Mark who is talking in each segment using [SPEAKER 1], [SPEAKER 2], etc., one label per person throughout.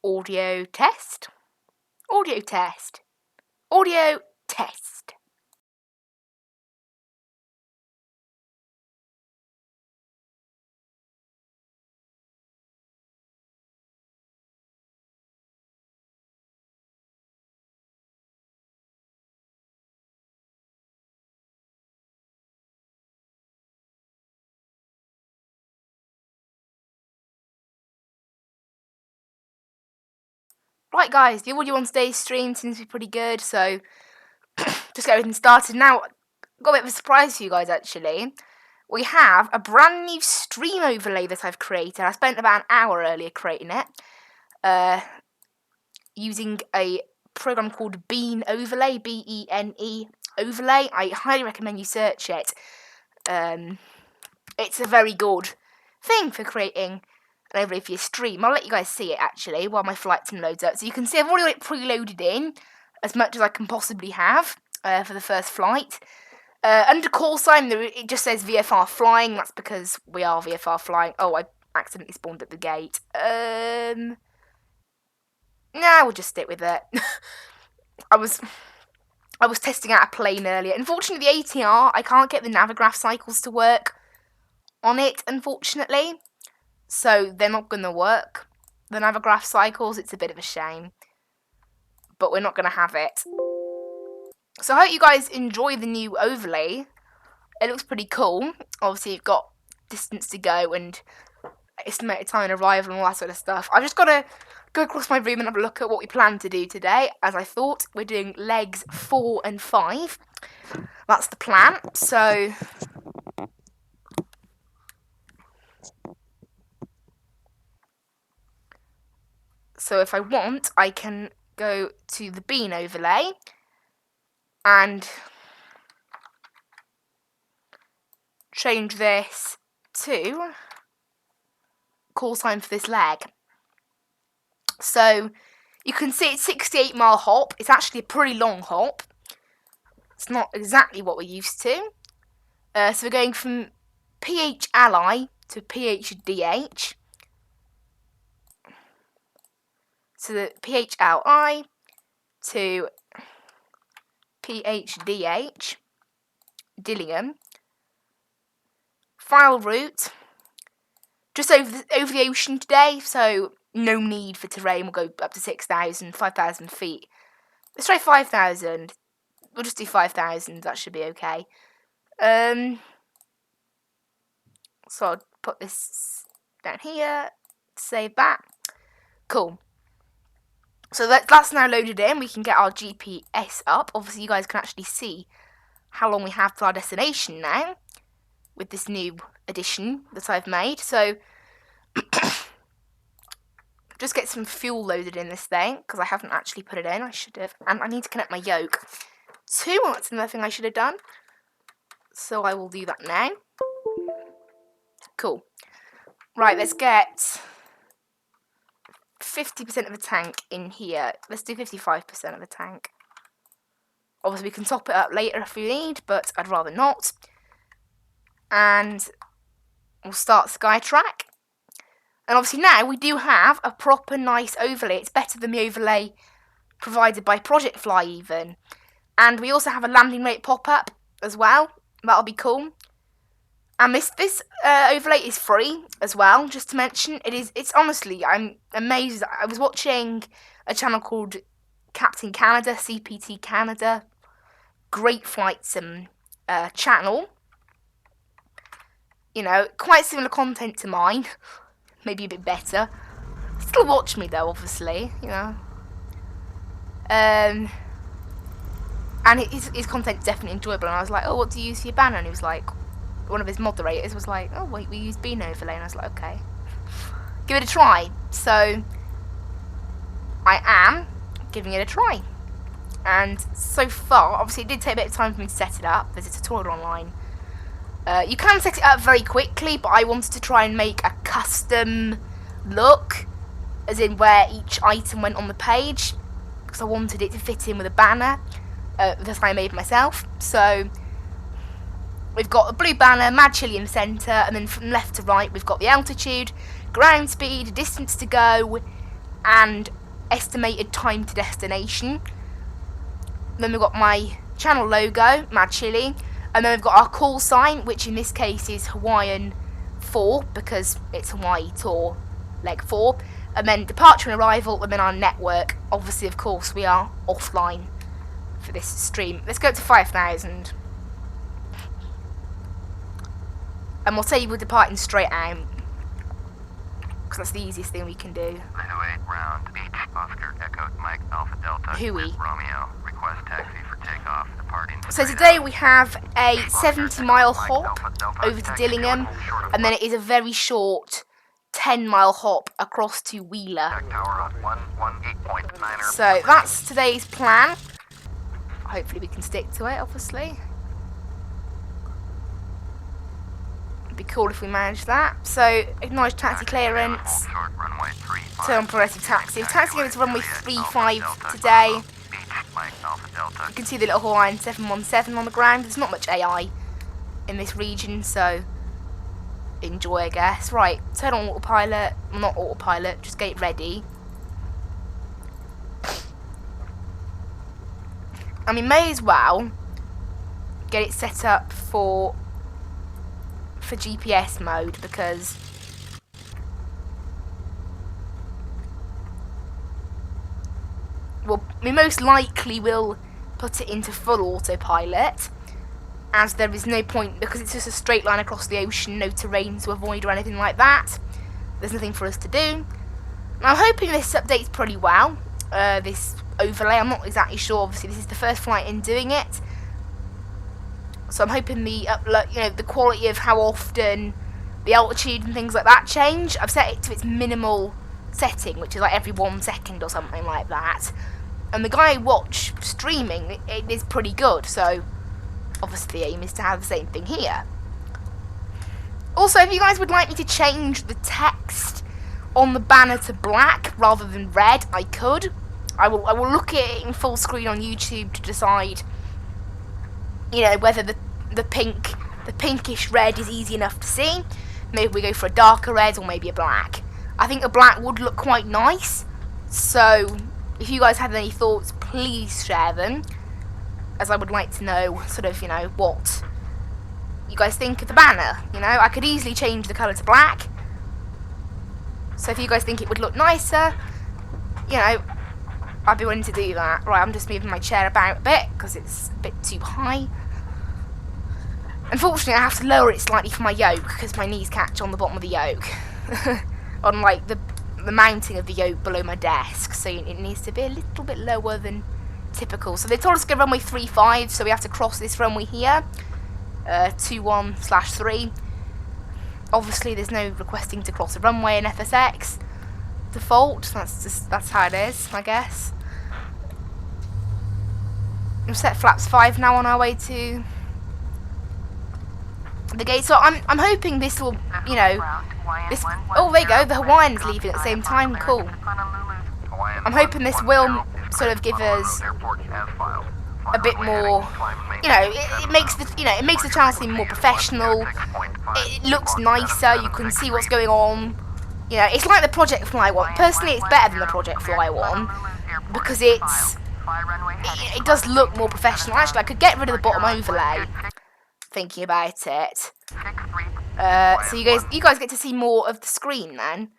[SPEAKER 1] Audio test. Audio test. Audio test. Right guys, the audio on today's stream seems to be pretty good, so just get everything started. Now, got a bit of a surprise for you guys actually. We have a brand new stream overlay that I've created. I spent about an hour earlier creating it, using a program called Bean Overlay, B-E-N-E Overlay. I highly recommend you search it. It's a very good thing for creating an overlay for your stream. I'll let you guys see it actually while my flight sim loads up. So you can see I've already got it preloaded in as much as I can possibly have for the first flight. Under call sign, it just says VFR flying. That's because we are VFR flying. Oh, I accidentally spawned at the gate. Nah, we'll just stick with it. I was testing out a plane earlier. Unfortunately, the ATR, I can't get the Navigraph cycles to work on it, unfortunately. So they're not going to work. The Navigraph cycles, it's a bit of a shame. But we're not going to have it. So I hope you guys enjoy the new overlay. It looks pretty cool. Obviously, you've got distance to go and estimated time of arrival and all that sort of stuff. I've just got to go across my room and have a look at what we plan to do today. As I thought, we're doing legs 4 and 5. That's the plan. So if I want, I can go to the Bean overlay and change this to call sign for this leg. So you can see it's 68-mile hop. It's actually a pretty long hop. It's not exactly what we're used to. So we're going from PH ally to PHDH. So the PHLI to PHDH, Dillingham. Final route, just over the ocean today, so no need for terrain. We'll go up to 6,000, 5,000 feet. Let's try 5,000. We'll just do 5,000, that should be okay. So I'll put this down here, save that. Cool. So that's now loaded in. We can get our GPS up. Obviously, you guys can actually see how long we have to our destination now with this new addition that I've made. So just get some fuel loaded in this thing because I haven't actually put it in. I should have. And I need to connect my yoke too. That's another thing I should have done. So I will do that now. Cool. Right, let's get 50% of the tank in here. Let's do 55% of the tank. Obviously, we can top it up later if we need, but I'd rather not. And we'll start Skytrack. And obviously now we do have a proper nice overlay. It's better than the overlay provided by Project Fly even. And we also have a landing rate pop-up as well. That'll be cool. And this overlay is free as well, just to mention. It's honestly, I'm amazed. I was watching a channel called Captain Canada, CPT Canada. Great flight sim channel. You know, quite similar content to mine. Maybe a bit better. Still watch me though, obviously, you know. And his content's definitely enjoyable. And I was like, oh, what do you use for your banner? And he was like, one of his moderators was like, oh wait, we use Bean overlay. And I was like, okay, give it a try. So I am giving it a try. And so far, obviously it did take a bit of time for me to set it up. There's a tutorial online. You can set it up very quickly, but I wanted to try and make a custom look, as in where each item went on the page, because I wanted it to fit in with a banner that I made myself. So we've got a blue banner, Mad Chili in the centre, and then from left to right we've got the altitude, ground speed, distance to go, and estimated time to destination. Then we've got my channel logo, Mad Chili, and then we've got our call sign, which in this case is Hawaiian 4 because it's Hawaii Tour Leg 4, and then departure and arrival, and then our network. Obviously, of course, we are offline for this stream. Let's go to 5,000. And we'll say we're departing straight out, because that's the easiest thing we can do.
[SPEAKER 2] 908 round H Oscar Echo Mike Alpha Delta
[SPEAKER 1] Hooey.
[SPEAKER 2] Romeo, request taxi for takeoff, departing.
[SPEAKER 1] So today we have a 70-mile hop over to Dillingham, and then it is a very short 10-mile hop across to Wheeler. So that's today's plan. Hopefully we can stick to it, obviously. It'd be cool if we managed that. So, acknowledge taxi clearance. Turn on progressive taxi. Taxi going to runway 35 today. You can see the little Hawaiian 717 on the ground. There's not much AI in this region, so enjoy, I guess. Right, turn on autopilot. Well, not autopilot, just get it ready. I mean, may as well get it set up for GPS mode, because well, we most likely will put it into full autopilot, as there is no point, because it's just a straight line across the ocean, no terrain to avoid or anything like that. There's nothing for us to do. Now, I'm hoping this updates pretty well, this overlay. I'm not exactly sure, obviously this is the first flight in doing it, so I'm hoping the upload, the quality of how often the altitude and things like that change. I've set it to its minimal setting, which is like every 1 second or something like that, and the guy I watch streaming, it is pretty good, so obviously the aim is to have the same thing here. Also, if you guys would like me to change the text on the banner to black rather than red, I could. I will look at it in full screen on YouTube to decide, whether the pinkish red is easy enough to see. Maybe we go for a darker red or maybe a black. I think a black would look quite nice. So if you guys have any thoughts, please share them, as I would like to know sort of, what you guys think of the banner. I could easily change the colour to black. So if you guys think it would look nicer, I'd be willing to do that. Right, I'm just moving my chair about a bit because it's a bit too high. Unfortunately, I have to lower it slightly for my yoke because my knees catch on the bottom of the yoke. On like the mounting of the yoke below my desk, so it needs to be a little bit lower than typical. So they told us to go runway 35, so we have to cross this runway here, 21/3. Obviously, there's no requesting to cross a runway in Fsx. Default, that's how it is, I guess. We've set flaps 5 now on our way to the gate. So I'm hoping this will, this. Oh, there you go. The Hawaiian's leaving at the same time. Cool. I'm hoping this will sort of give us a bit more. It makes the channel seem more professional. It looks nicer. You can see what's going on. It's like the Project Fly one. Personally, it's better than the Project Fly one because it does look more professional. Actually, I could get rid of the bottom overlay, thinking about it. So you guys get to see more of the screen then.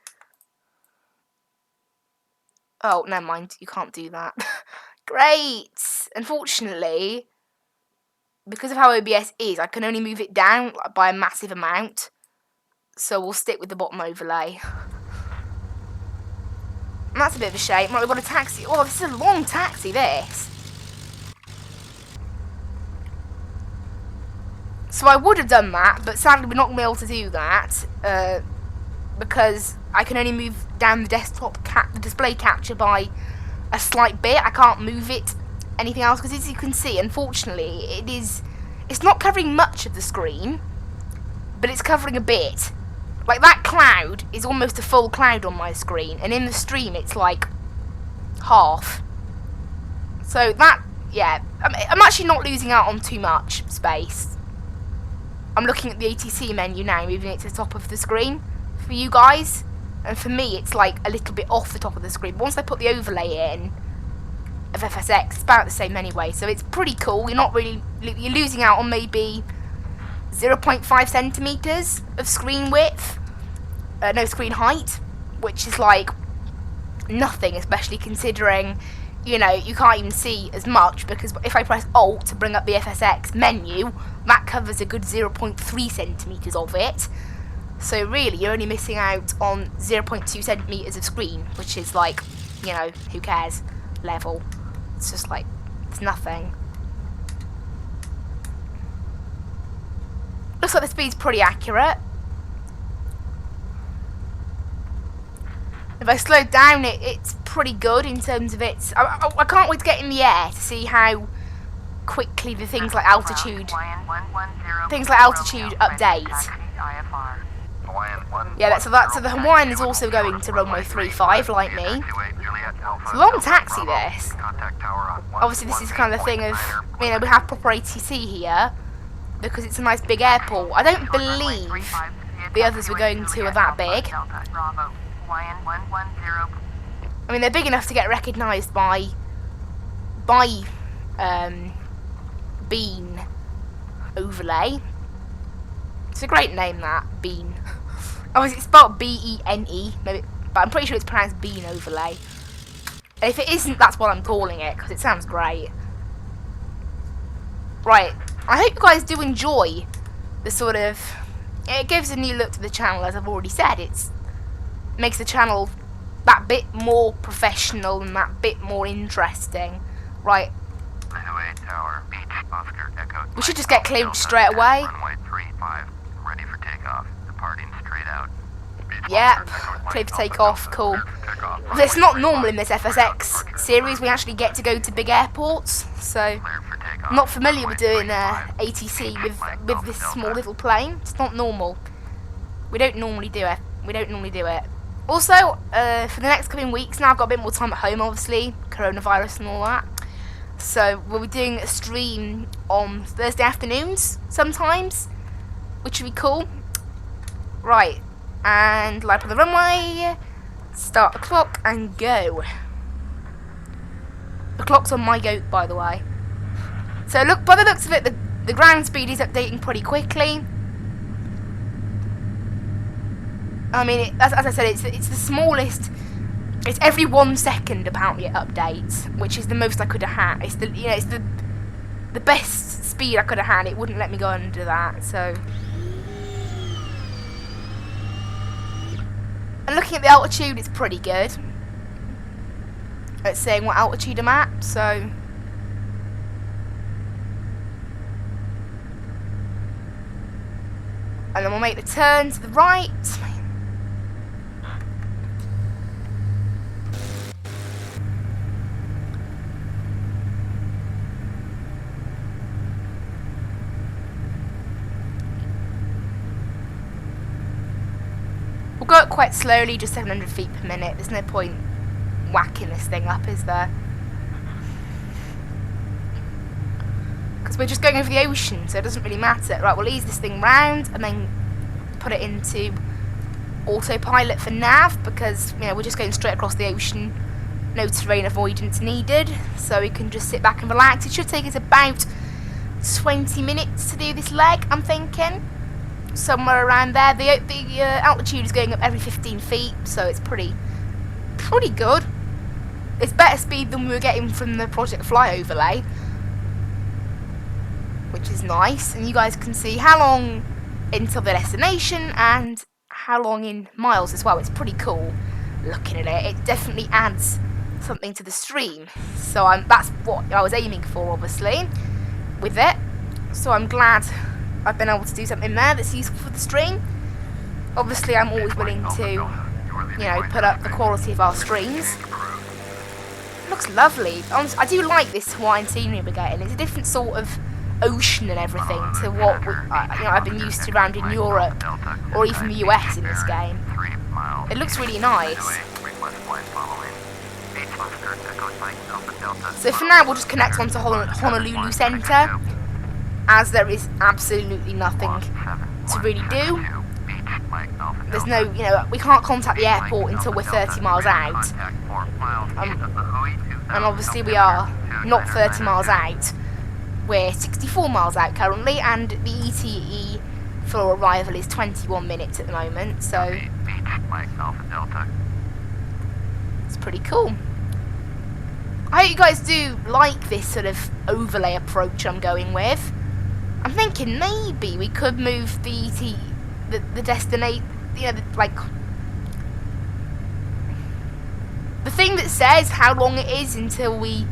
[SPEAKER 1] Oh, never mind. You can't do that. Great. Unfortunately, because of how OBS is, I can only move it down by a massive amount. So we'll stick with the bottom overlay. And that's a bit of a shame. Right, we've got a taxi. Oh, this is a long taxi, this. So I would have done that, but sadly we're not going to be able to do that. Because I can only move down the the display capture by a slight bit. I can't move it anything else, because as you can see, unfortunately, it's not covering much of the screen, but it's covering a bit. Like, that cloud is almost a full cloud on my screen, and in the stream it's like half. So that, yeah, I'm actually not losing out on too much space. I'm looking at the ATC menu now, moving it to the top of the screen for you guys. And for me, it's like a little bit off the top of the screen. Once I put the overlay in of FSX, it's about the same anyway. So it's pretty cool. You're losing out on maybe 0.5 centimeters of screen width, no, screen height, which is like nothing, especially considering, you know, you can't even see as much, because if I press Alt to bring up the FSX menu, that covers a good 0.3 centimeters of it. So really, you're only missing out on 0.2 centimeters of screen, which is like, you know, who cares level. It's just like, it's nothing. Looks like the speed's pretty accurate. If I slow down, it's pretty good in terms of its... I can't wait to get in the air to see how quickly the things like altitude update. Yeah, so the Hawaiian is also going to runway 35 like me. It's a long taxi, this. Obviously, this is kind of the thing of, you know, we have proper ATC here because it's a nice big airport. I don't believe the others we're going to are that big. I mean, they're big enough to get recognised by Bean overlay. It's a great name, that Bean. Obviously, it's spelled B-E-N-E, maybe, but I'm pretty sure it's pronounced Bean overlay. And if it isn't, that's what I'm calling it, because it sounds great. Right, I hope you guys do enjoy the sort of... It gives a new look to the channel, as I've already said. It makes the channel that bit more professional and that bit more interesting. Right. We should just get cleared straight away.
[SPEAKER 2] Ready for takeoff. Departing straight out.
[SPEAKER 1] Yep, clear for takeoff, cool. It's not normal in this FSX series, we actually get to go to big airports, so I'm not familiar with doing ATC with this small little plane. It's not normal. We don't normally do it. Also, for the next coming weeks now, I've got a bit more time at home, obviously, coronavirus and all that. So we'll be doing a stream on Thursday afternoons sometimes, which would be cool. Right, and light on the runway, start the clock and go. The clock's on my goat, by the way. So look, by the looks of it, the ground speed is updating pretty quickly. I mean, as I said, it's the smallest. It's every 1 second apparently it updates, which is the most I could have had. It's the best speed I could have had. It wouldn't let me go under that. So, and looking at the altitude, it's pretty good. It's saying what altitude I'm at. So, and then we'll make the turn to the right. We'll go up quite slowly, just 700 feet per minute. There's no point whacking this thing up, is there? Because we're just going over the ocean, so it doesn't really matter. Right, we'll ease this thing round and then put it into autopilot for nav, because, you know, we're just going straight across the ocean. No terrain avoidance needed, so we can just sit back and relax. It should take us about 20 minutes to do this leg, I'm thinking. Somewhere around there. The altitude is going up every 15 feet, so it's pretty good. It's better speed than we were getting from the Project Fly overlay, which is nice. And you guys can see how long until the destination and how long in miles as well. It's pretty cool looking at it. It definitely adds something to the stream. So that's what I was aiming for, obviously, with it. So I'm glad I've been able to do something there that's useful for the stream. Obviously, I'm always willing to, you know, put up the quality of our streams. It looks lovely. Honestly, I do like this Hawaiian scenery we're getting. It's a different sort of ocean and everything to what you know, I've been used to around in Europe or even the US in this game. It looks really nice. So for now, we'll just connect onto Honolulu Center, as there is absolutely nothing to really do. there's no, we can't contact the airport until we're 30 miles out. And obviously we are not 30 miles out. We're 64 miles out currently, and the ETE for arrival is 21 minutes at the moment, so it's pretty cool. I hope you guys do like this sort of overlay approach I'm going with. I'm thinking maybe we could move the destinate, the thing that says how long it is until we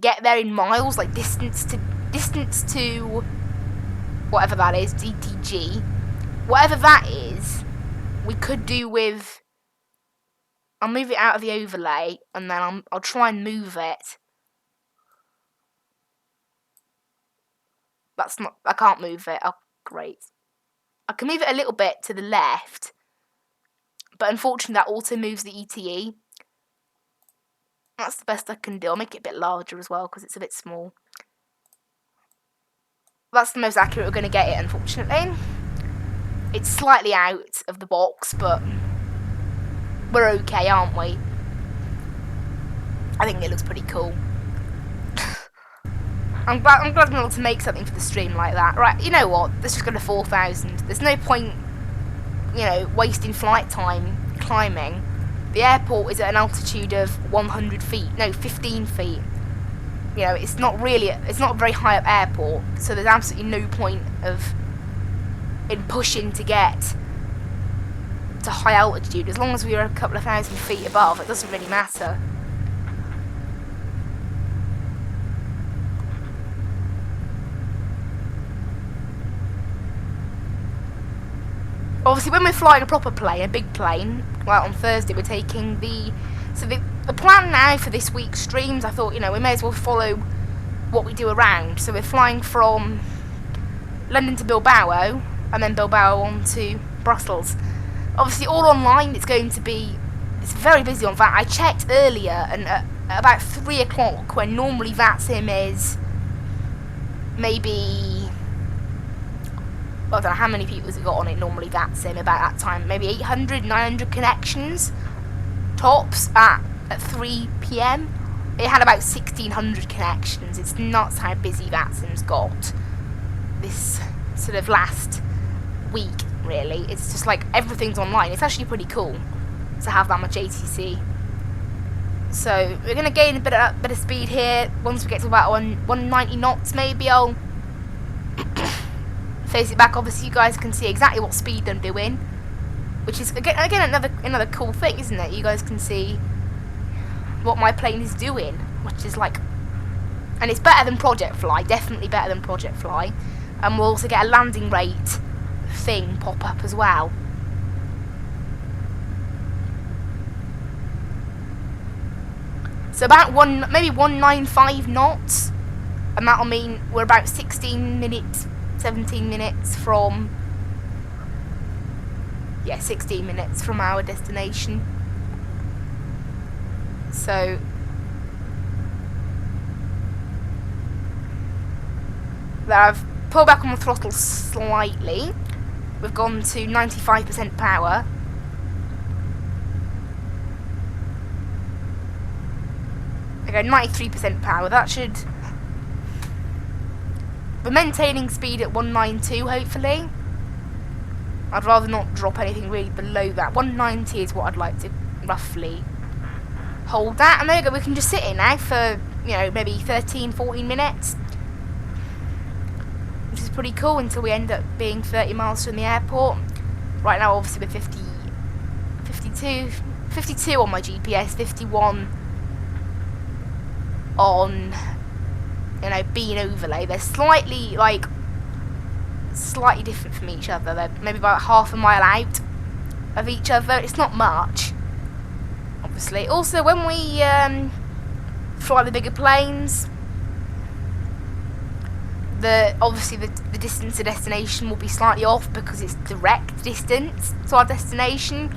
[SPEAKER 1] get there in miles, like distance to whatever that is, DTG, whatever that is, we could do with. I'll move it out of the overlay, and then I'll try and move it. That's not. I can't move it. Oh, great. I can move it a little bit to the left, but unfortunately that also moves the ETE. That's the best I can do. I'll make it a bit larger as well because it's a bit small. That's the most accurate we're going to get it, unfortunately. It's slightly out of the box, but we're okay, aren't we? I think it looks pretty cool. I'm glad I'm able to make something for the stream like that. Right, you know what? Let's just go to 4,000. There's no point, wasting flight time climbing. The airport is at an altitude of 100 feet. No, 15 feet. It's not a very high up airport, so there's absolutely no point in pushing to get to high altitude. As long as we are a couple of thousand feet above, it doesn't really matter. Obviously, when we're flying a proper plane, a big plane, like on Thursday, we're taking the plan now for this week's streams. I thought, we may as well follow what we do around. So we're flying from London to Bilbao, and then Bilbao on to Brussels. Obviously, all online. It's very busy on that. I checked earlier, and at about 3 o'clock, when normally VATSIM is maybe. I don't know how many people has it got on it normally, VATSIM, about that time. Maybe 800, 900 connections, tops, at 3 PM. It had about 1,600 connections. It's nuts how busy VATSIM's got this sort of last week, really. It's just like everything's online. It's actually pretty cool to have that much ATC. So we're going to gain a bit of speed here. Once we get to about 190 knots, maybe I'll face it back. Obviously, you guys can see exactly what speed I'm doing, which is again another cool thing, isn't it? You guys can see what my plane is doing, which is like, and it's better than Project Fly, definitely better than Project Fly. And we'll also get a landing rate thing pop up as well. So about maybe 195 knots, and that'll mean we're about 17 minutes from 16 minutes from our destination. So I've pulled back on the throttle slightly. We've gone to 95% power. Okay, 93% power. That should. We're maintaining speed at 192, hopefully. I'd rather not drop anything really below that. 190 is what I'd like to roughly hold that. And there we go, we can just sit here now for, maybe 13, 14 minutes. Which is pretty cool until we end up being 30 miles from the airport. Right now, obviously, we're 52 on my GPS, 51 on being overlay. They're slightly different from each other. They're maybe about half a mile out of each other. It's not much, obviously. Also, when we fly the bigger planes, obviously the distance to destination will be slightly off because it's direct distance to our destination.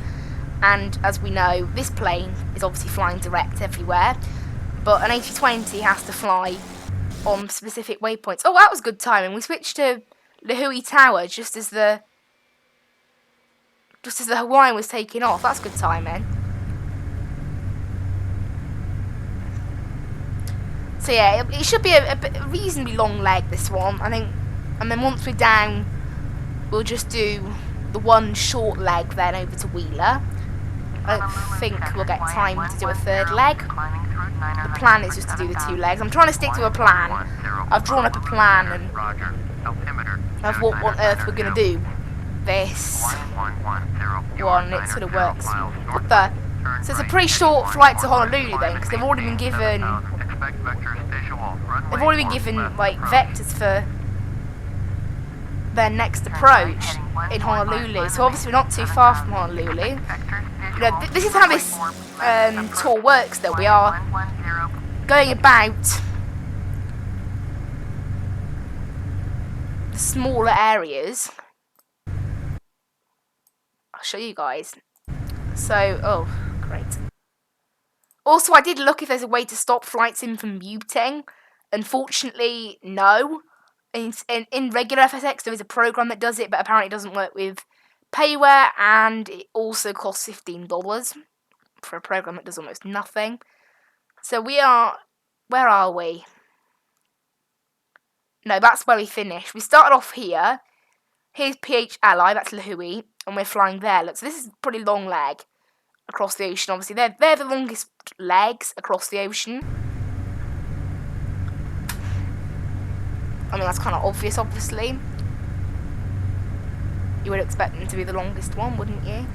[SPEAKER 1] And as we know, this plane is obviously flying direct everywhere, but an A320 has to fly on specific waypoints. Oh, that was good timing. We switched to Lehui Tower just as the just as the Hawaiian was taking off. That's good timing. So yeah, it should be a reasonably long leg, this one, I think. And then once we're down, we'll just do the one short leg then over to Wheeler. I don't think we'll get time to do a third leg. The plan is just to do the 2 legs. I'm trying to stick to a plan. I've drawn up a plan and of what on earth we're going to do. This one, it sort of works. So it's a pretty short flight to Honolulu then, because they've already been given like vectors for their next approach in Honolulu. So obviously we're not too far from Honolulu. You know, this is how this tour works though. We are going about the smaller areas. I'll show you guys. So, oh, great. Also, I did look if there's a way to stop flights in from muting. Unfortunately, no. In regular FSX, there is a program that does it, but apparently it doesn't work with payware, and it also costs $15 for a program that does almost nothing. So we are... Where are we? No, that's where we finished. We started off here. Here's PH Ally, that's Lahui, and we're flying there. Look, so this is a pretty long leg across the ocean, obviously. They're the longest legs across the ocean. I mean, that's kind of obvious, obviously. You would expect them to be the longest one, wouldn't you?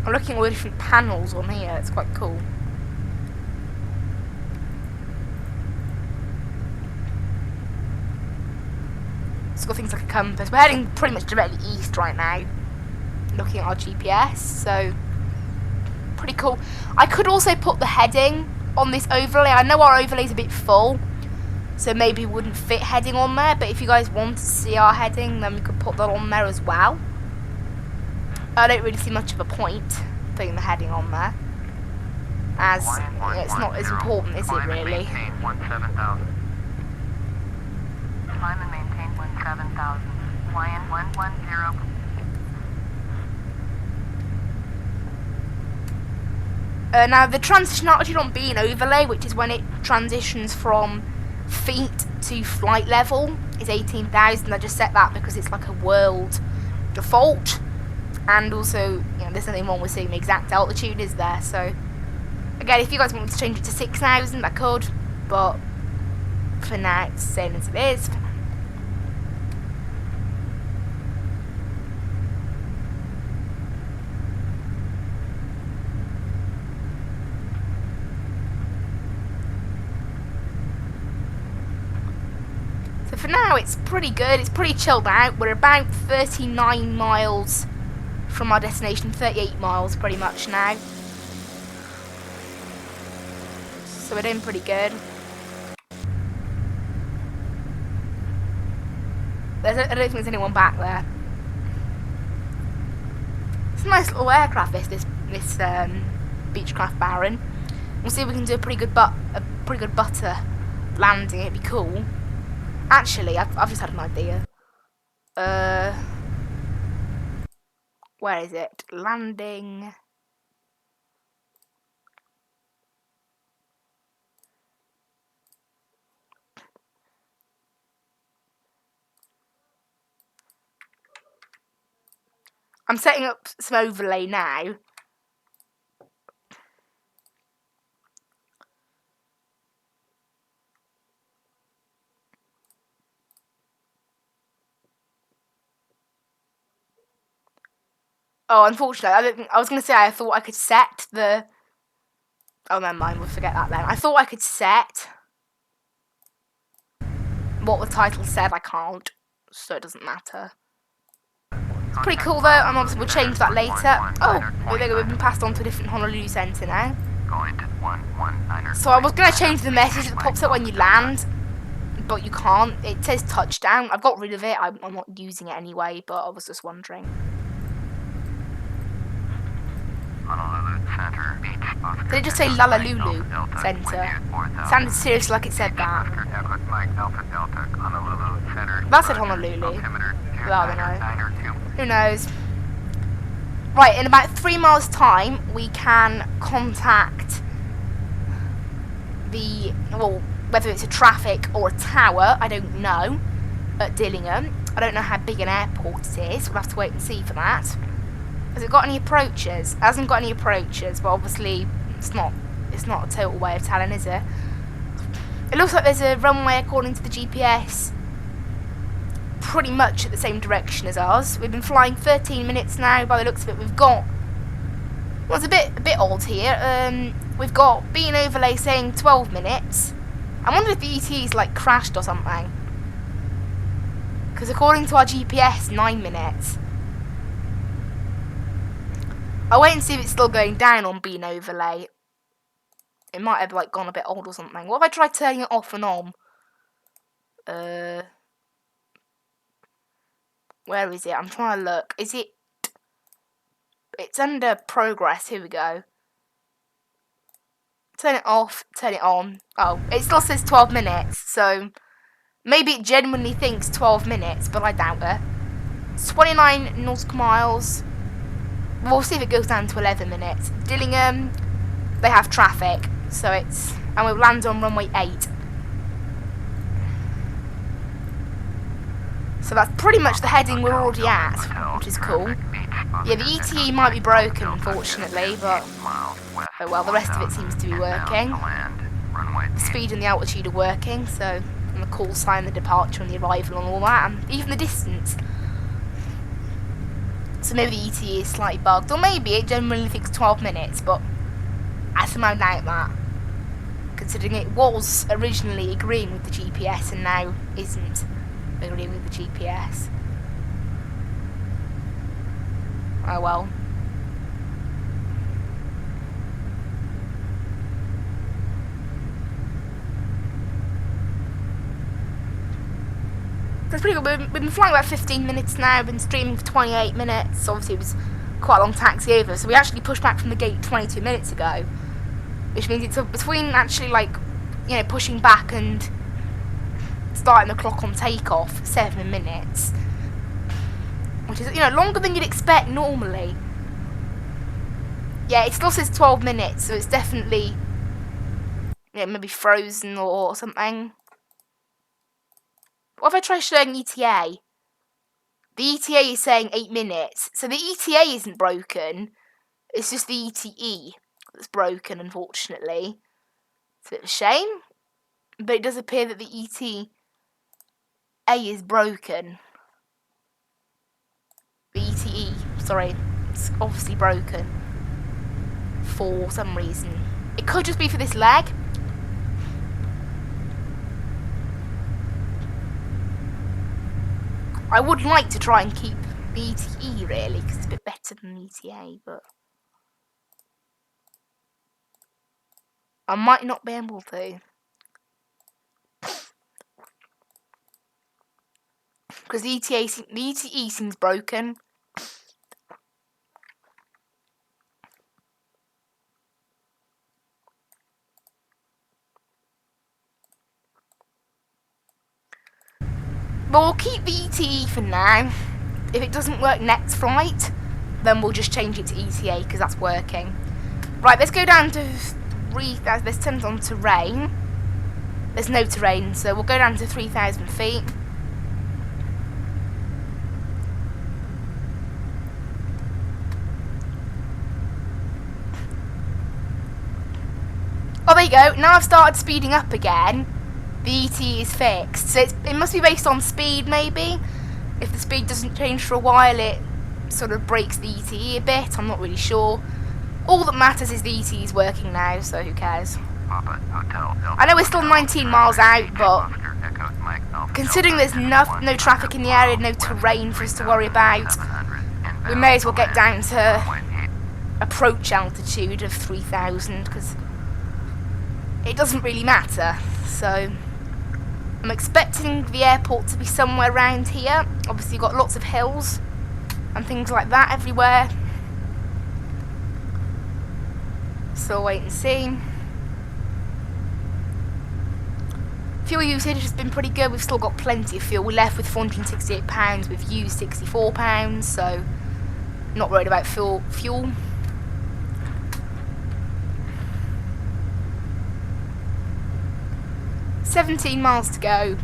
[SPEAKER 1] I'm looking at all the different panels on here, it's quite cool. It's got things like a compass. We're heading pretty much directly east right now, looking at our GPS, so pretty cool. I could also put the heading on this overlay. I know our overlay's a bit full, so maybe it wouldn't fit heading on there, but if you guys want to see our heading, then we could put that on there as well. I don't really see much of a point putting the heading on there, as it's not as important, is it really?
[SPEAKER 2] Climb and maintain 17,000. YN 110.
[SPEAKER 1] Now the transition altitude on being overlay, which is when it transitions from feet to flight level, is 18,000. I just set that because it's like a world default. And also, you know, there's nothing wrong with seeing the exact altitude, is there? So, again, if you guys want me to change it to 6,000, I could. But, for now, it's the same as it is. So for now, it's pretty good. It's pretty chilled out. We're about 39 miles from our destination, 38 miles pretty much now. So we're doing pretty good. I don't think there's anyone back there. It's a nice little aircraft, this Beechcraft Baron. We'll see if we can do a pretty good butter landing. It'd be cool. Actually, I've just had an idea. Where is it? Landing. I'm setting up some overlay now. Oh, unfortunately, I was going to say I thought I could set the... Oh, never mind, we'll forget that then. I thought I could set what the title said. I can't, so it doesn't matter. It's pretty cool though, and obviously we'll change that later. Oh, we've been passed on to a different Honolulu centre now. So I was going to change the message that pops up when you land, but you can't. It says touchdown. I've got rid of it. I'm not using it anyway, but I was just wondering. Did it just say Lalalooloo Centre? Sounded seriously like it said that. That said Honolulu. Well, I don't know. Who knows? Right, in about 3 miles' time, we can contact the, well, whether it's a traffic or a tower, I don't know, at Dillingham. I don't know how big an airport it is. We'll have to wait and see for that. Has it got any approaches? It hasn't got any approaches, but obviously it's not a total way of telling, is it? It looks like there's a runway according to the GPS pretty much at the same direction as ours. We've been flying 13 minutes now. By the looks of it, we've got, well, it's a bit odd here. We've got being overlay saying 12 minutes. I wonder if the ET's like crashed or something. Because according to our GPS, 9 minutes. I'll wait and see if it's still going down on being overlay. It might have like gone a bit old or something. What if I try turning it off and on? Where is it? I'm trying to look. Is it? It's under progress. Here we go. Turn it off. Turn it on. Oh, it still says 12 minutes. So maybe it genuinely thinks 12 minutes, but I doubt it. It's 29 nautical miles. We'll see if it goes down to 11 minutes. Dillingham, they have traffic, so it's, and we'll land on runway 8. So that's pretty much the heading we're already at, which is cool. Yeah, the ETE might be broken, unfortunately, but oh well, the rest of it seems to be working. The speed and the altitude are working, so, and the call sign, the departure and the arrival and all that, and even the distance. So maybe the ETE is slightly bugged, or maybe it generally thinks 12 minutes, but I somehow doubt that, considering it was originally agreeing with the GPS and now isn't agreeing with the GPS. Oh well. That's pretty good. We've been flying about 15 minutes now, been streaming for 28 minutes. Obviously it was quite a long taxi over, so we actually pushed back from the gate 22 minutes ago. Which means it's between actually, like, you know, pushing back and starting the clock on takeoff, 7 minutes. Which is, you know, longer than you'd expect normally. Yeah, it still says 12 minutes, so it's definitely, you know, maybe frozen or something. What if I try showing ETA? The ETA is saying 8 minutes, so the ETA isn't broken. It's just the ETE that's broken, unfortunately. It's a bit of a shame, but it does appear that the ETA is broken. The ETE, sorry, it's obviously broken for some reason. It could just be for this leg. I would like to try and keep the ETE, really, because it's a bit better than the ETA, but I might not be able to. Because the ETE seems broken. But we'll keep the ETE for now. If it doesn't work next flight, then we'll just change it to ETA because that's working. Right, let's go down to 3,000. Let's turn it on terrain. There's no terrain, so we'll go down to 3,000 feet. Oh, there you go. Now I've started speeding up again. The ET is fixed, so it must be based on speed, maybe. If the speed doesn't change for a while, it sort of breaks the ETE a bit. I'm not really sure. All that matters is the ET is working now, so who cares? I know we're still 19 miles out, but considering there's no traffic in the area, no terrain for us to worry about, we may as well get down to approach altitude of 3,000, because it doesn't really matter. So I'm expecting the airport to be somewhere around here. Obviously you've got lots of hills and things like that everywhere. So wait and see. Fuel usage has been pretty good. We've still got plenty of fuel. We left with £468. We've used £64, so not worried about fuel. 17 miles to go.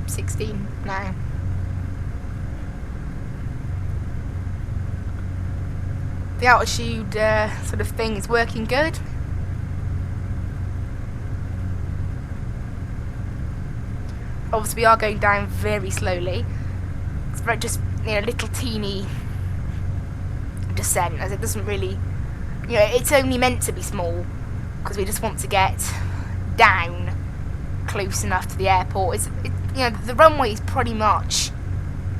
[SPEAKER 1] 16 now. The altitude sort of thing is working good. Obviously we are going down very slowly. It's very just, you know, little teeny descent, as it doesn't really, you know, it's only meant to be small because we just want to get down close enough to the airport. You know, the runway is pretty much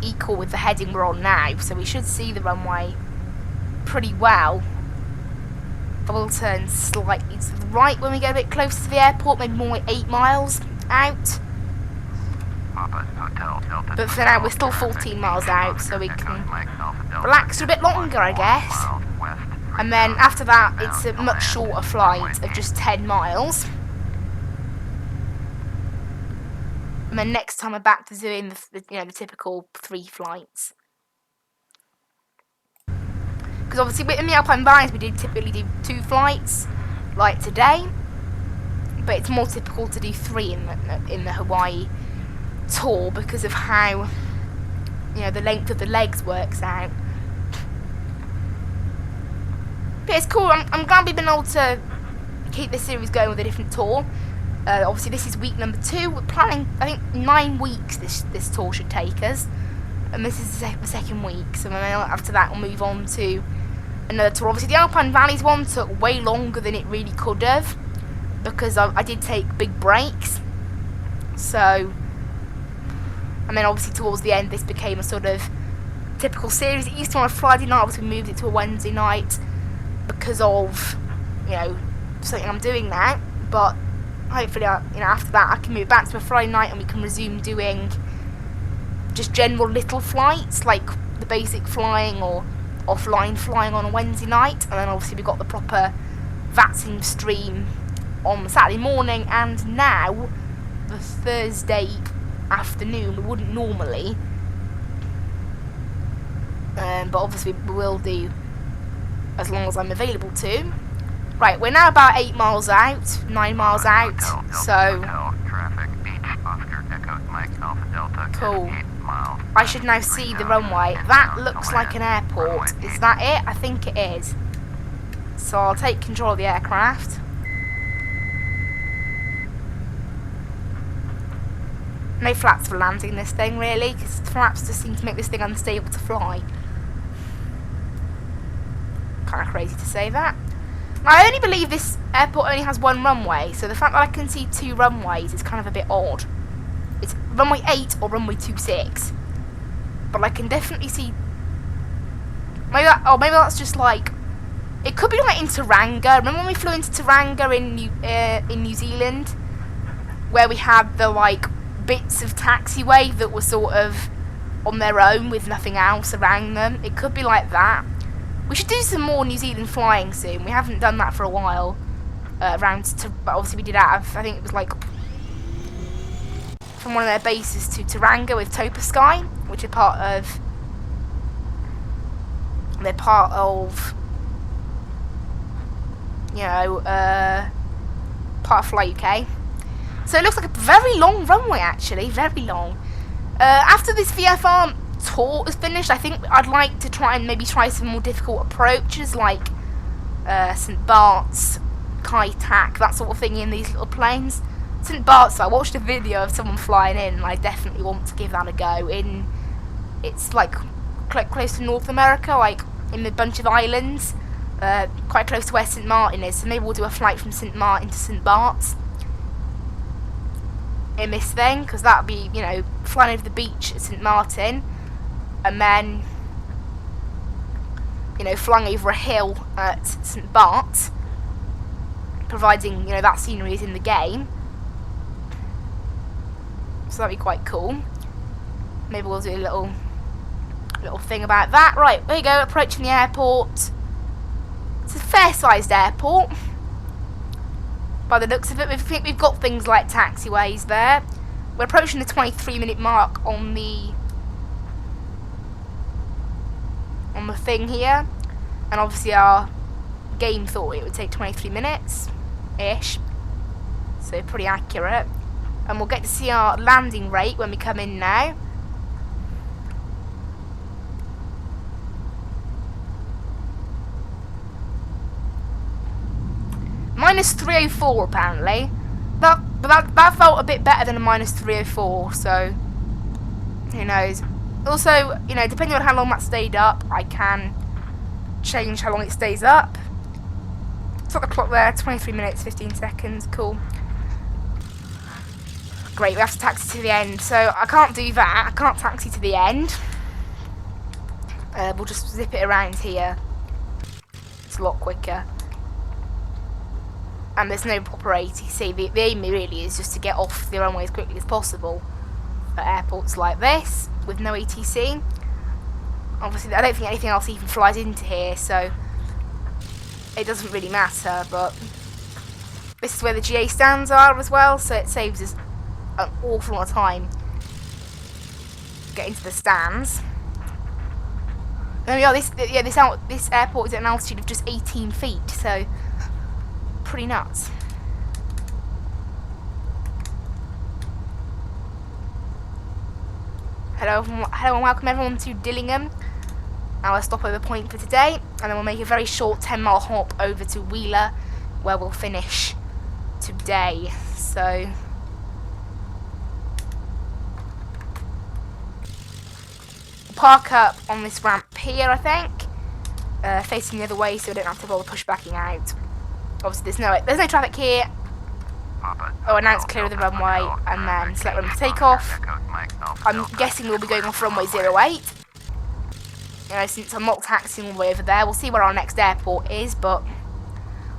[SPEAKER 1] equal with the heading we're on now, so we should see the runway pretty well. I will turn slightly to the right when we get a bit closer to the airport, maybe more like 8 miles out. But for now we're still 14 miles out, so we can relax for a bit longer, I guess. And then after that it's a much shorter flight of just 10 miles. And then next time we're back to doing the typical 3 flights. Because obviously in the Alpine Valleys we typically do 2 flights, like today. But it's more typical to do 3 in the Hawaii tour because of how, you know, the length of the legs works out. But it's cool. I'm glad we've been able to keep this series going with a different tour. Obviously this is week number 2. We're planning, I think, 9 weeks this tour should take us, and this is the second week, so then after that we'll move on to another tour. Obviously the Alpine Valleys one took way longer than it really could have because I did take big breaks. So, and then obviously towards the end this became a sort of typical series. It used to be on a Friday night, obviously we moved it to a Wednesday night because of, you know, something I'm doing now. But hopefully, you know, after that I can move back to a Friday night and we can resume doing just general little flights like the basic flying or offline flying on a Wednesday night. And then obviously we've got the proper vaccine stream on the Saturday morning, and now the Thursday afternoon. We wouldn't normally, but obviously we will do as long as I'm available to. Right, we're now about 8 miles out, 9 miles out, so cool. I should now see the runway. That looks like an airport. Is that it? I think it is. So I'll take control of the aircraft. No flaps for landing this thing, really, because flaps just seem to make this thing unstable to fly. Kind of crazy to say that. I only believe this airport only has 1 runway, so the fact that I can see 2 runways is kind of a bit odd. It's runway 8 or runway 26, but I can definitely see. Maybe that's just like, it could be like in Taranga. Remember when we flew into Taranga in New Zealand, where we had the like bits of taxiway that were sort of on their own with nothing else around them? It could be like that. We should do some more New Zealand flying soon. We haven't done that for a while. But obviously we did out of, I think it was like from one of their bases to Taranga with Topa Sky, which are part of. They're part of, you know, part of Fly UK. So it looks like a very long runway, actually, very long. After this VFR tour is finished, I think I'd like to try some more difficult approaches, like St. Bart's, Kai Tak, that sort of thing in these little planes. St. Bart's, I watched a video of someone flying in, and I definitely want to give that a go. It's like close to North America, like in a bunch of islands, quite close to where St. Martin is. So maybe we'll do a flight from St. Martin to St. Bart's in this thing, because that would be, you know, flying over the beach at St. Martin, and then, you know, flying over a hill at St. Bart's, providing, you know, that scenery is in the game. So that'd be quite cool. Maybe we'll do a little thing about that. Right, there you go, approaching the airport. It's a fair-sized airport. By the looks of it, we've got things like taxiways there. We're approaching the 23-minute mark on the thing here, and obviously our game thought it would take 23 minutes-ish, so pretty accurate. And we'll get to see our landing rate when we come in now. Minus 304 apparently. That felt a bit better than a minus 304, so who knows. Also, you know, depending on how long that stayed up, I can change how long it stays up. It's got the clock there, 23 minutes, 15 seconds, cool. Great, we have to taxi to the end, so I can't do that. I can't taxi to the end. We'll just zip it around here. It's a lot quicker. And there's no proper ATC. The aim really is just to get off the runway as quickly as possible at airports like this with no ATC. Obviously, I don't think anything else even flies into here, so it doesn't really matter. But this is where the GA stands are as well, so it saves us an awful lot of time getting to the stands. There we are. This airport is at an altitude of just 18 feet, so pretty nuts. Hello and welcome everyone to Dillingham, our stopover point for today, and then we'll make a very short 10-mile hop over to Wheeler, where we'll finish today. So park up on this ramp here, I think, facing the other way, so we don't have to bother push backing out. Obviously, there's no traffic here. Oh, and now it's clear of the runway, and then select runway for takeoff. I'm guessing we'll be going off runway 08. You know, since I'm not taxiing all the way over there, we'll see where our next airport is, but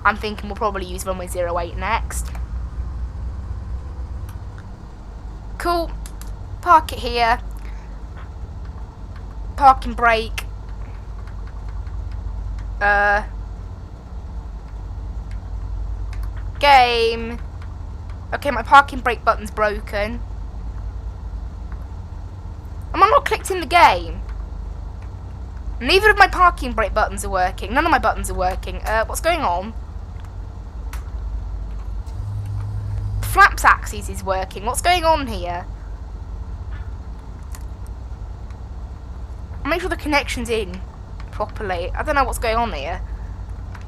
[SPEAKER 1] I'm thinking we'll probably use runway 08 next. Cool. Park it here. Parking brake. Game. Okay, my parking brake button's broken. Am I not clicked in the game? Neither of my parking brake buttons are working. None of my buttons are working. What's going on? The flaps axis is working. What's going on here? I'll make sure the connection's in properly. I don't know what's going on here.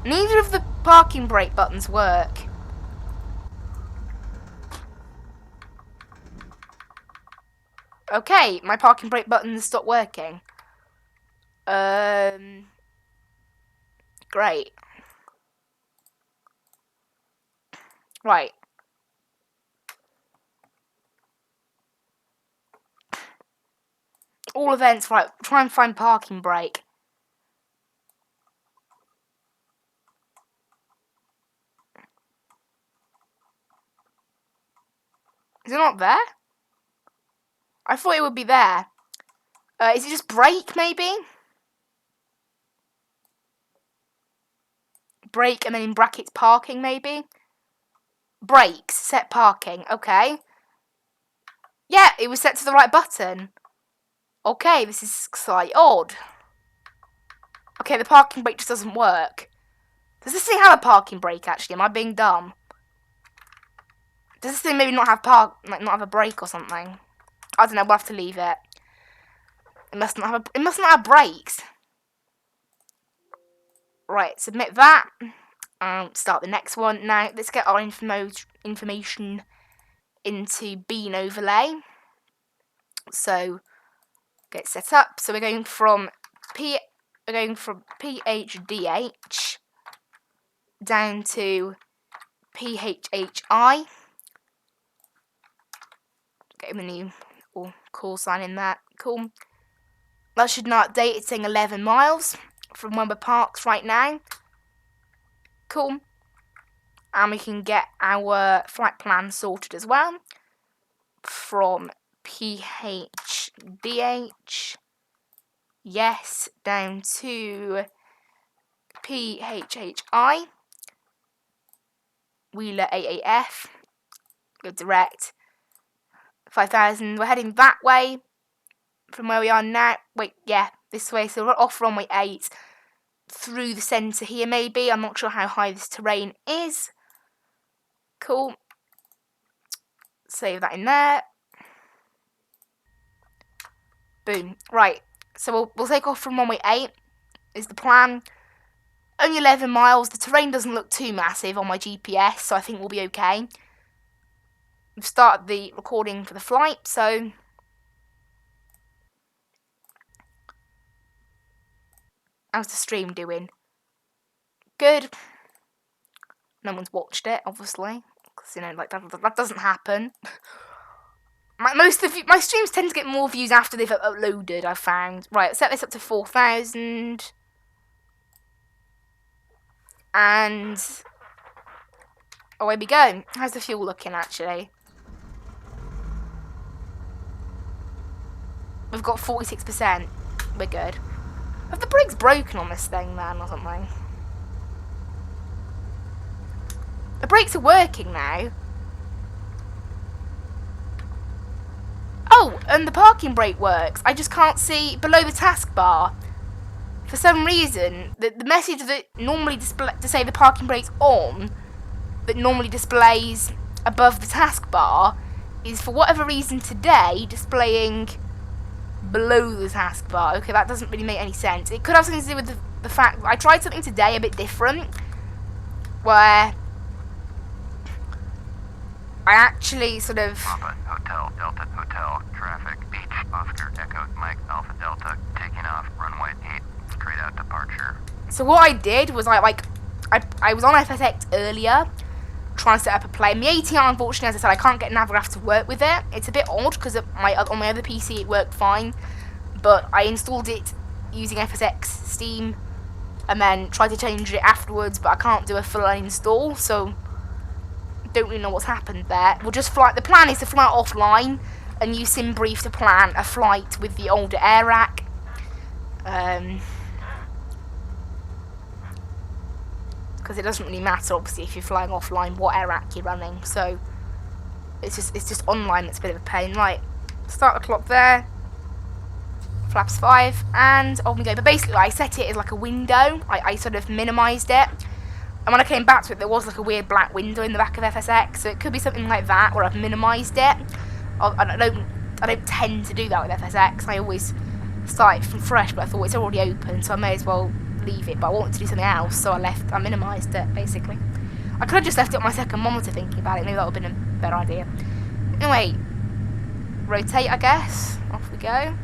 [SPEAKER 1] Neither of the parking brake buttons work. Okay, my parking brake buttons stopped working. Great. Right. All events, right, try and find parking brake. Is it not there? I thought it would be there. Is it just brake, maybe? Brake and then in brackets parking, maybe? Brakes, set parking, okay. Yeah, it was set to the right button. Okay, this is slightly odd. Okay, the parking brake just doesn't work. Does this thing have a parking brake, actually? Am I being dumb? Does this thing maybe not have a brake or something? I don't know, we'll have to leave it. It must not have brakes. Right, submit that. Start the next one. Now, let's get our information into Bean Overlay. So, get set up. So we're going from PHDH down to PHHI. Get the new call sign in that. Cool. That should now update. It's saying 11 miles from when we're parked right now. Cool. And we can get our flight plan sorted as well. From PHDH, yes, down to PHHI, Wheeler AAF, go direct, 5,000, we're heading that way from where we are now. Wait, yeah, this way, so we're off runway 8 through the centre here maybe. I'm not sure how high this terrain is. Cool. Save that in there. Boom. Right, so we'll take off from runway 8 is the plan. Only 11 miles. The terrain doesn't look too massive on my GPS, so I think we'll be okay. We've started the recording for the flight, so how's the stream doing? Good. No one's watched it, obviously, because like that doesn't happen. My streams tend to get more views after they've uploaded, I've found. Right, set this up to 4,000. And away we go. How's the fuel looking, actually? We've got 46%. We're good. Have the brakes broken on this thing, then, or something? The brakes are working now. Oh, and the parking brake works. I just can't see below the taskbar. For some reason, the message that normally display to say the parking brake's on, that normally displays above the taskbar, is for whatever reason today displaying below the taskbar. Okay, that doesn't really make any sense. It could have something to do with the fact that I tried something today a bit different, where I actually sort of...
[SPEAKER 2] Papa, Hotel, Delta, Hotel, traffic, beach, Oscar, Echo, Mike, Alpha, Delta, taking off, runway 8, straight out departure.
[SPEAKER 1] So what I did was I was on Fsx earlier, trying to set up a plane. The ATR, unfortunately, as I said, I can't get Navigraph to work with it. It's a bit odd, because on my other PC it worked fine, but I installed it using Fsx Steam, and then tried to change it afterwards, but I can't do a full uninstall, so don't really know what's happened there. We'll just fly. The plan is to fly offline and use SimBrief to plan a flight with the older air rack. Because it doesn't really matter, obviously, if you're flying offline what air rack you're running. So it's just online that's a bit of a pain. Right, start the clock there. Flaps 5, and on we go. But basically, I set it as like a window. I sort of minimised it. And when I came back to it, there was like a weird black window in the back of Fsx, so it could be something like that, where I've minimised it. I don't tend to do that with Fsx. I always start it from fresh, but I thought it's already open, so I may as well leave it. But I wanted to do something else, so I minimised it, basically. I could have just left it on my second monitor thinking about it. Maybe that would have been a better idea. Anyway, rotate, I guess. Off we go.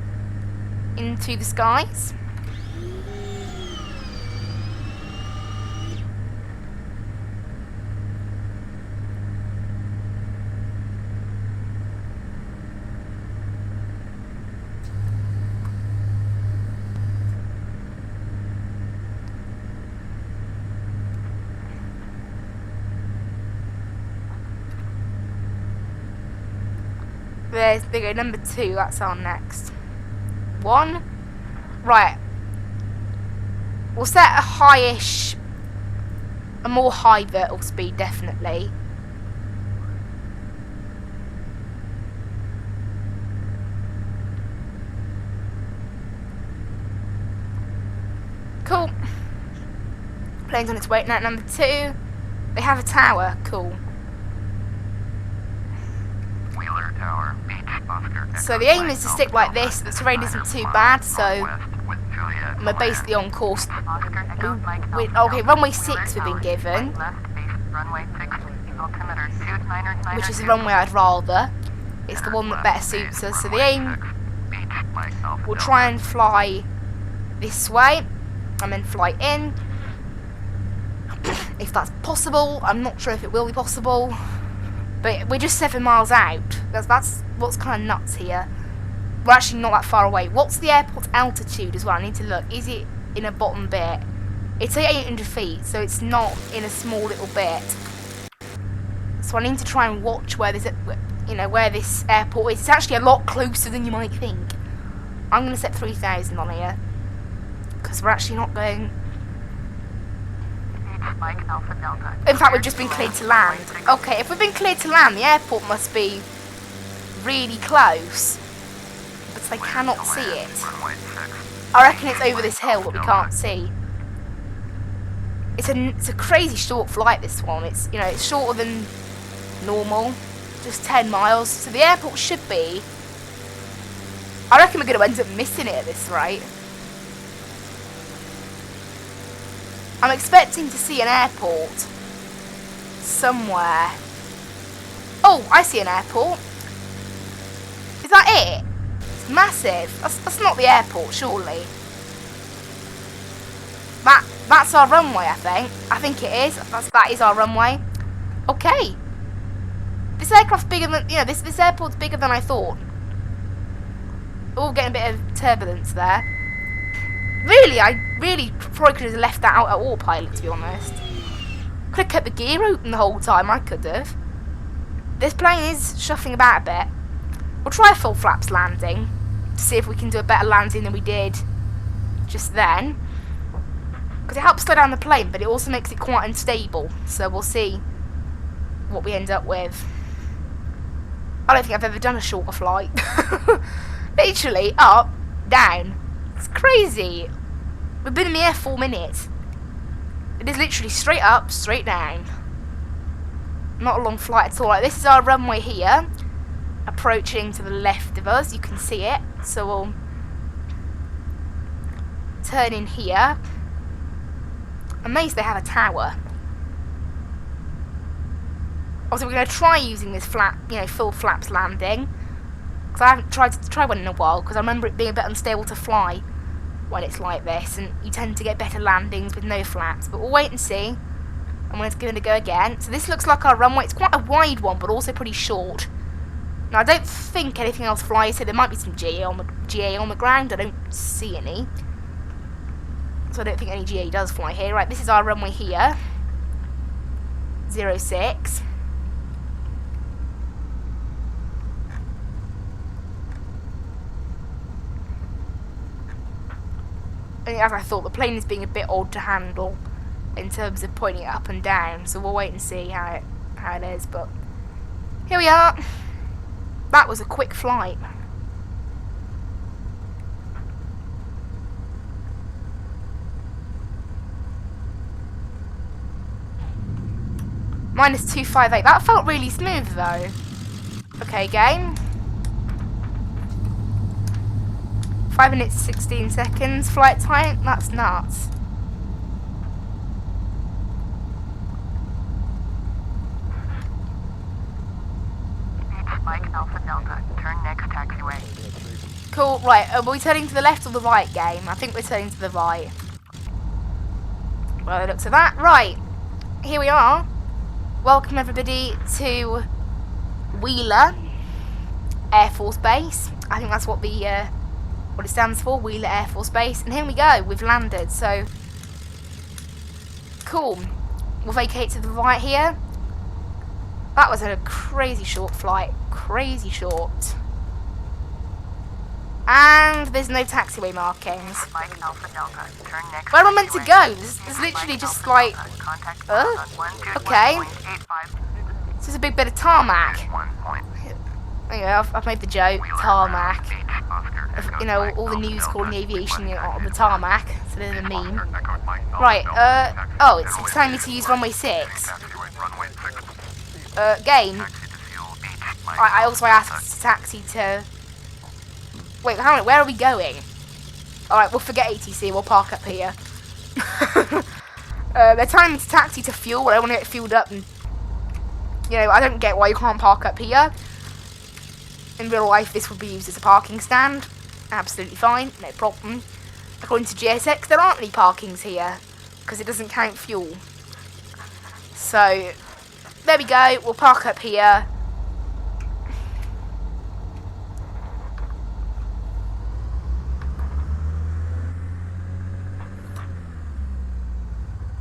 [SPEAKER 1] Into the skies. There we go, number 2, that's our next one. Right. We'll set a high-ish, a more high vertical speed, definitely. Cool. Plane's on its way now, number 2. They have a tower, cool.
[SPEAKER 2] Tower, beach, Oscar,
[SPEAKER 1] so the aim is to stick like this. The terrain isn't too bad, so we're basically on course. Okay, runway 6 we've been given, which is the runway I'd rather. It's the one that better suits us. So the aim, we'll try and fly this way and then fly in, if that's possible. I'm not sure if it will be possible. But we're just 7 miles out. That's what's kind of nuts here. We're actually not that far away. What's the airport's altitude as well? I need to look. Is it in a bottom bit? It's 800 feet, so it's not in a small little bit. So I need to try and watch where this, where this airport is. It's actually a lot closer than you might think. I'm going to set 3,000 on here, because we're actually not going
[SPEAKER 2] Mike Alpha Delta.
[SPEAKER 1] In fact, we've just been cleared to land. Okay, if we've been cleared to land, the airport must be really close. But they cannot see it.
[SPEAKER 2] Runway 6.
[SPEAKER 1] I reckon it's over this hill that we can't see. It's a crazy short flight, this one. It's, you know, it's shorter than normal. Just 10 miles. So the airport should be... I reckon we're going to end up missing it at this rate. I'm expecting to see an airport somewhere. Oh, I see an airport. Is that it? It's massive. That's not the airport, surely. That's our runway, I think. I think it is. That is our runway. Okay. This aircraft's bigger than, you know, this airport's bigger than I thought. Oh, getting a bit of turbulence there. Really, I really probably could have left that out at autopilot, to be honest. Could have kept the gear open the whole time, I could have. This plane is shuffling about a bit. We'll try a full flaps landing to see if we can do a better landing than we did just then. Because it helps slow down the plane, but it also makes it quite unstable. So we'll see what we end up with. I don't think I've ever done a shorter flight. Literally, up, down. It's crazy. We've been in the air 4 minutes. It is literally straight up, straight down. Not a long flight at all. Like, this is our runway here. Approaching to the left of us. You can see it. So we'll turn in here. Amazed they have a tower. Also, we're going to try using this full flaps landing. Because I haven't tried to try one in a while. Because I remember it being a bit unstable to fly when it's like this. And you tend to get better landings with no flaps. But we'll wait and see. And we're going to go again. So this looks like our runway. It's quite a wide one, but also pretty short. Now, I don't think anything else flies. So there might be some GA on the ground. I don't see any. So I don't think any GA does fly here. Right, this is our runway here. 06. And as I thought, the plane is being a bit odd to handle in terms of pointing it up and down. So we'll wait and see how it is. But here we are. That was a quick flight. -258. That felt really smooth though. Okay, game. 5 minutes 16 seconds flight time. That's nuts.
[SPEAKER 2] Mike Alpha Delta. Turn next taxiway.
[SPEAKER 1] Cool. Right. Are we turning to the left or the right, game? I think we're turning to the right. Well, it looks at that. Right. Here we are. Welcome everybody to Wheeler Air Force Base. I think that's what what it stands for, Wheeler Air Force Base. And here we go, we've landed, so cool. We'll vacate to the right here. That was a crazy short flight, crazy short. And there's no taxiway markings.
[SPEAKER 2] Mike Alpha Delta. Turn next
[SPEAKER 1] Where am I meant to
[SPEAKER 2] taxiway.
[SPEAKER 1] go? There's literally just like, okay. This is a big bit of tarmac. Anyway, I've made the joke, tarmac. You know, all the news calling aviation on the tarmac, so there's a meme. Right, oh, it's telling me to use runway 6. Game. I also asked the taxi to... Wait, hang on, where are we going? Alright, we'll forget ATC, we'll park up here. They're telling me to taxi to fuel, I want to get fueled up and... You know, I don't get why you can't park up here. In real life, this would be used as a parking stand. Absolutely fine, no problem. According to GSX, there aren't any parkings here, because it doesn't count fuel. So, there we go, we'll park up here.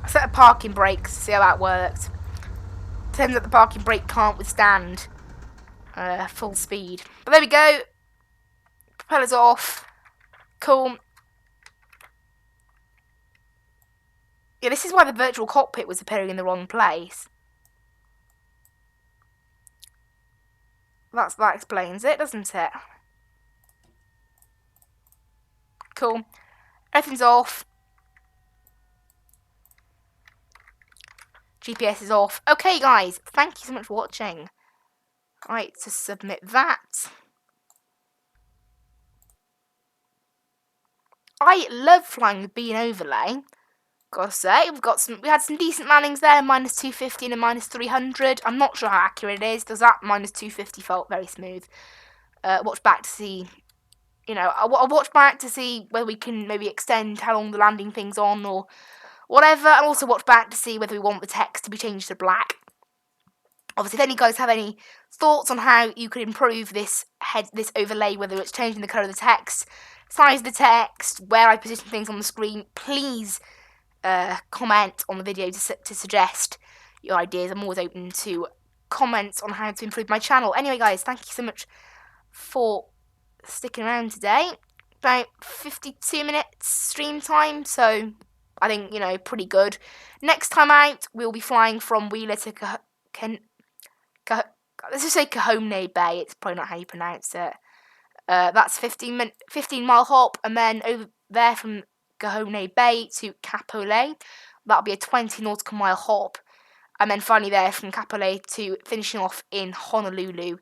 [SPEAKER 1] I set a parking brakes to see how that worked. Turns out the parking brake can't withstand full speed. But there we go. Propellers off. Cool. Yeah, this is why the virtual cockpit was appearing in the wrong place. That explains it, doesn't it? Cool. Everything's off. GPS is off. Okay, guys, thank you so much for watching. Right, to submit that. I love flying with B and overlay. Gotta say, we had some decent landings there, minus 250 and a minus 300. I'm not sure how accurate it is, because that minus 250 felt very smooth. Watch back to see, I'll watch back to see whether we can maybe extend how long the landing thing's on or whatever. I'll also watch back to see whether we want the text to be changed to black. Obviously, if any guys have any thoughts on how you could improve this overlay, whether it's changing the colour of the text, size of the text, where I position things on the screen, please comment on the video to suggest your ideas. I'm always open to comments on how to improve my channel. Anyway, guys, thank you so much for sticking around today. About 52 minutes stream time, so I think, pretty good. Next time out, we'll be flying from Wheeler to let's just say Cahoone Bay. It's probably not how you pronounce it. That's 15-mile hop, and then over there from Cahoone Bay to Kapolei, that'll be a 20 nautical mile hop, and then finally there from Kapolei to finishing off in Honolulu,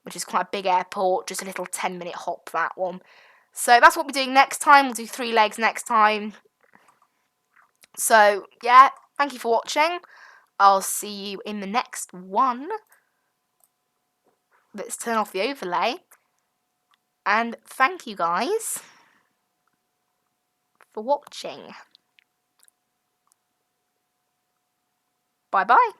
[SPEAKER 1] which is quite a big airport, just a little 10-minute hop, that one. So that's what we're doing next time. We'll do 3 legs next time. So yeah, thank you for watching. I'll see you in the next one. Let's turn off the overlay. And thank you guys for watching. Bye bye.